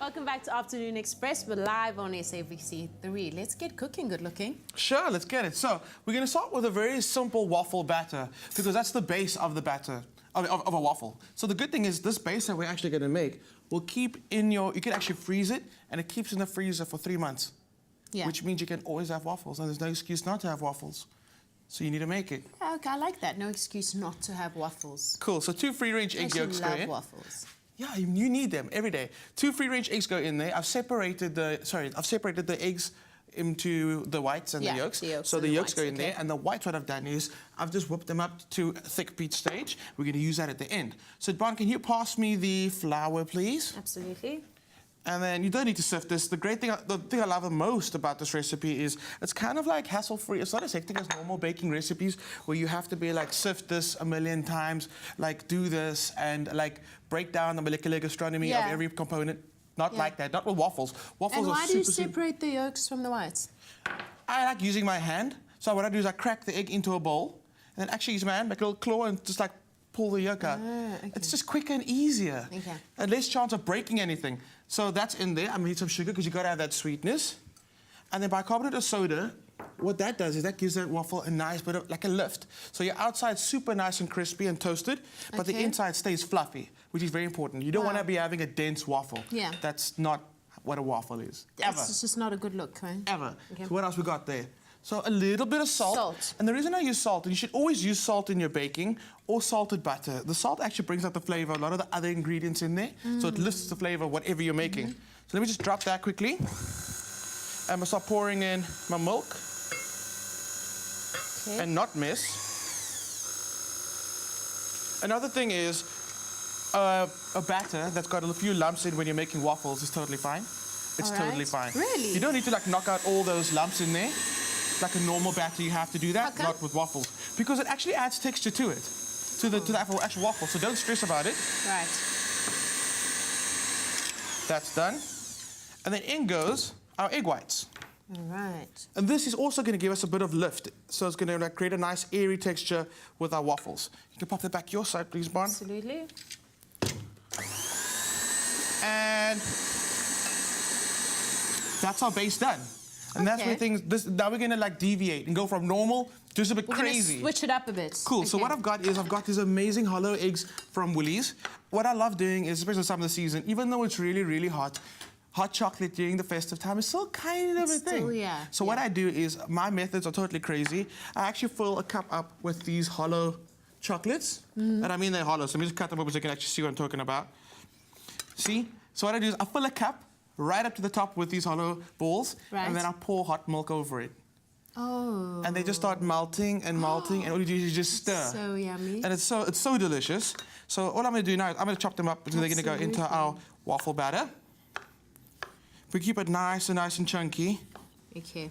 welcome back to Afternoon Express. We're live on SABC3. Let's get cooking, good looking. Sure, let's get it. So we're going to start with a very simple waffle batter because that's the base of the batter, of a waffle. So the good thing is this base that we're actually going to make will keep in you can actually freeze it, and it keeps in the freezer for 3 months. Yeah. Which means you can always have waffles, and there's no excuse not to have waffles. So you need to make it. Okay, I like that. No excuse not to have waffles. Cool, so 2 free-range egg yolks go in. I love waffles. Yeah, you need them every day. 2 free-range eggs go in there. I've separated the eggs into the whites and the yolks. So the yolks go in there, and the whites, what I've done is I've just whipped them up to a thick peach stage. We're going to use that at the end. So Bon, can you pass me the flour, please? Absolutely. And then you don't need to sift this. The thing I love the most about this recipe is it's kind of like hassle-free. It's not as hectic as normal baking recipes where you have to be like sift this a million times, like do this and like break down the molecular gastronomy of every component. Not like that. Not with waffles. Waffles and are why do you separate the yolks from the whites? I like using my hand. So what I do is I crack the egg into a bowl and then actually use my hand, make a little claw and just like pull the yolk out. Okay. It's just quicker and easier. Okay. And less chance of breaking anything. So that's in there. I'm gonna need some sugar because you gotta have that sweetness. And then bicarbonate of soda, what that does is that gives that waffle a nice bit of, like a lift. So your outside's super nice and crispy and toasted, but the inside stays fluffy, which is very important. You don't want to be having a dense waffle. Yeah. That's not what a waffle is, ever. It's just not a good look, right? Ever. Okay. So what else we got there? So a little bit of salt. And the reason I use salt, and you should always use salt in your baking or salted butter. The salt actually brings out the flavor, a lot of the other ingredients in there. So it lifts the flavor of whatever you're making. So let me just drop that quickly. I'm gonna start pouring in my milk. And not miss. Another thing is a batter that's got a few lumps in when you're making waffles is totally fine. It's totally fine. Really? You don't need to like knock out all those lumps in there. Like a normal batter, you have to do that, not with waffles. Because it actually adds texture to it, to the actual waffle. So don't stress about it. Right. That's done. And then in goes our egg whites. All right. And this is also going to give us a bit of lift. So it's going to like, create a nice airy texture with our waffles. You can pop that back your side, please, Bon. Absolutely. And that's our base done. And that's where things, now we're going to like deviate and go from normal to just a bit crazy. Switch it up a bit. Cool, so what I've got is I've got these amazing hollow eggs from Woolies. What I love doing is, especially some of the season, even though it's really, really hot chocolate during the festive time is still kind of a thing. So what I do is, my methods are totally crazy. I actually fill a cup up with these hollow chocolates. And I mean they're hollow, so let me just cut them up so you can actually see what I'm talking about. See? So what I do is I fill a cup right up to the top with these hollow balls, and then I pour hot milk over it. Oh. And they just start melting and melting, and all you do is just stir. So yummy. And it's so delicious. So all I'm going to do now is I'm going to chop them up, because they're going to go into our waffle batter. We keep it nice and chunky. Okay.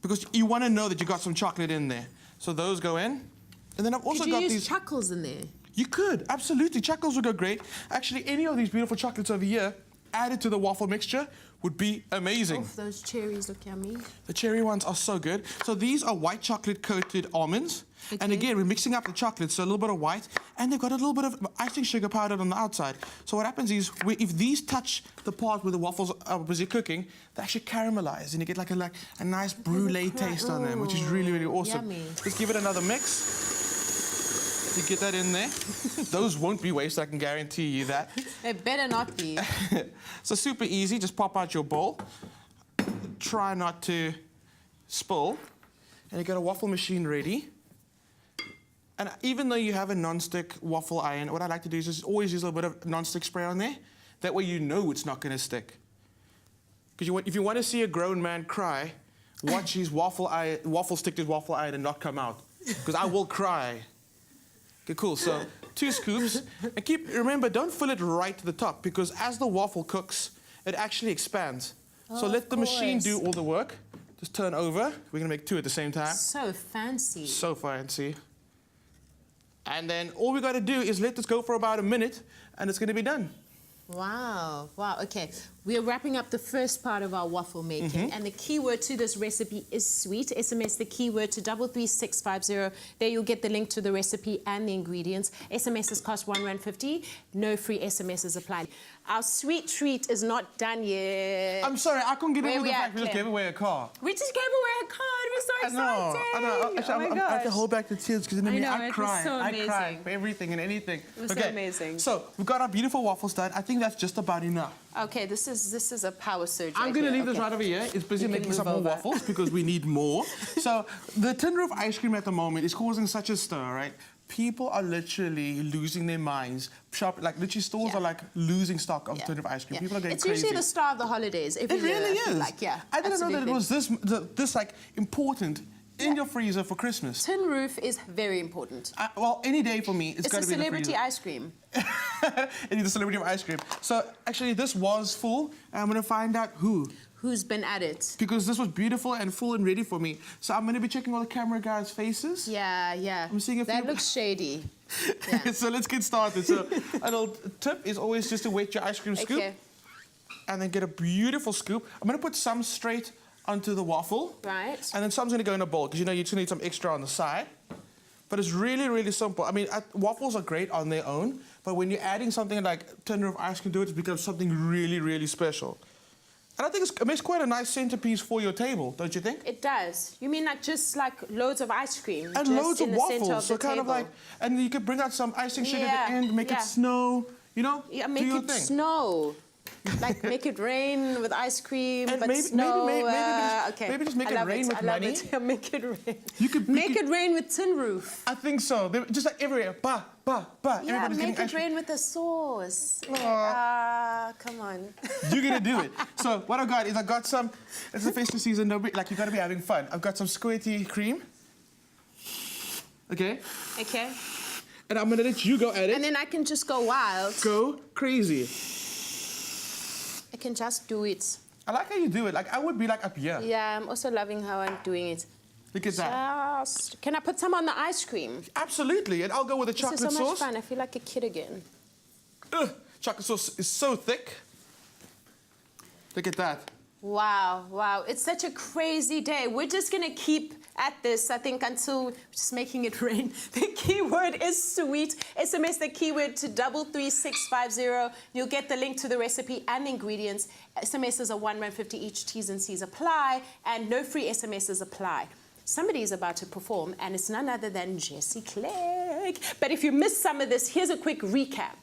Because you want to know that you got some chocolate in there. So those go in. And then I've also got these... Could you use chuckles in there? You could, absolutely. Chuckles would go great. Actually, any of these beautiful chocolates over here added to the waffle mixture would be amazing. Oh, those cherries look yummy. The cherry ones are so good. So these are white chocolate coated almonds. And again, we're mixing up the chocolate, so a little bit of white, and they've got a little bit of icing sugar powdered on the outside. So what happens is, if these touch the part where the waffles are busy cooking, they actually caramelize, and you get like a nice brulee taste on them, which is really, really awesome. Yummy. Just give it another mix. You get that in there. Those won't be wasted, I can guarantee you that. It better not be. So super easy, just pop out your bowl. Try not to spill. And you got a waffle machine ready. And even though you have a non-stick waffle iron, what I like to do is just always use a little bit of non-stick spray on there. That way you know it's not going to stick. Because if you want to see a grown man cry, watch his waffle stick to his waffle iron and not come out. Because I will cry. Okay, cool. So 2 scoops. And remember, don't fill it right to the top, because as the waffle cooks, it actually expands. So let the machine do all the work. Just turn over. We're going to make 2 at the same time. So fancy. So fancy. And then all we got to do is let this go for about a minute, and it's going to be done. Wow, wow, okay. We're wrapping up the first part of our waffle making, and the keyword to this recipe is sweet. SMS the keyword to 33650. There you'll get the link to the recipe and the ingredients. SMSs cost R1.50. No free SMSs applied. Our sweet treat is not done yet. I'm sorry, I couldn't get Where over the we fact at, we just Claire? gave away a car. We just gave away a card. We're so excited. I know. Actually, Oh my I have to gosh. hold back the tears because I know, I it was cry. so I cry amazing. for everything and anything. It was so amazing. So we've got our beautiful waffles done. I think that's just about enough. Okay, this is a power surge. I'm right going to here. leave this Okay. right over here. It's busy You can making some move more over. waffles because we need more. So the tin roof ice cream at the moment is causing such a stir, right? People are literally losing their minds. Like literally stores Yeah. are like losing stock of Yeah. tin roof ice cream. Yeah. People are going It's crazy. usually the star of the holidays. Every It year, really I feel is. Like, yeah, I didn't know that it absolutely. was this like important in your freezer for Christmas. Tin roof is very important. Well, any day for me, it's It's got a to be in the celebrity freezer. ice cream. It is the celebrity of ice cream. So actually, this was full. And I'm going to find out who. Who's been at it? Because this was beautiful and full and ready for me. So I'm going to be checking all the camera guys' faces. Yeah, yeah. I'm seeing a That few- looks shady. Yeah. So let's get started. So a little tip is always just to wet your ice cream scoop. Okay. And then get a beautiful scoop. I'm going to put some straight onto the waffle. Right. And then some's going to go in a bowl because you know you're just going to need some extra on the side. But it's really, really simple. I mean, waffles are great on their own, but when you're adding something like tin roof ice cream to it, it becomes something really, really special. And I think it makes quite a nice centerpiece for your table, don't you think? It does. You mean like just like loads of ice cream? And just loads in of the center waffles, so the kind of table. like, and you could bring out some icing sugar Yeah, at the end, make yeah. it snow, you know? Yeah, do make your it thing. snow. Like make it rain with ice cream, And but maybe- snow. maybe Okay. just make I it love rain with I love money. it. Yeah, make it rain. You could Make it rain with tin roof. I think so. Just like everywhere, ba. Yeah, Everybody's make getting it ice cream. rain with the sauce. Come on. You're gonna do it. So what I've got is I've got some. It's the festive season. Like you gotta be having fun. I've got some squirty cream. Okay. Okay. And I'm gonna let you go at it. And then I can just go wild. Go crazy. I can just do it. I like how you do it. Like I would be like up here. Yeah, I'm also loving how I'm doing it. Look at that. Just, can I put some on the ice cream? Absolutely. And I'll go with the This chocolate is so much sauce. fun. I feel like a kid again. Ugh, chocolate sauce is so thick. Look at that. Wow, wow. It's such a crazy day. We're just going to keep at this, I think, until just making it rain. The keyword is sweet. SMS the keyword to 33650. You'll get the link to the recipe and ingredients. SMSs are R1.50 each. T's and C's apply, and no free SMSs apply. Somebody is about to perform, and it's none other than Jessie Clegg. But if you missed some of this, here's a quick recap.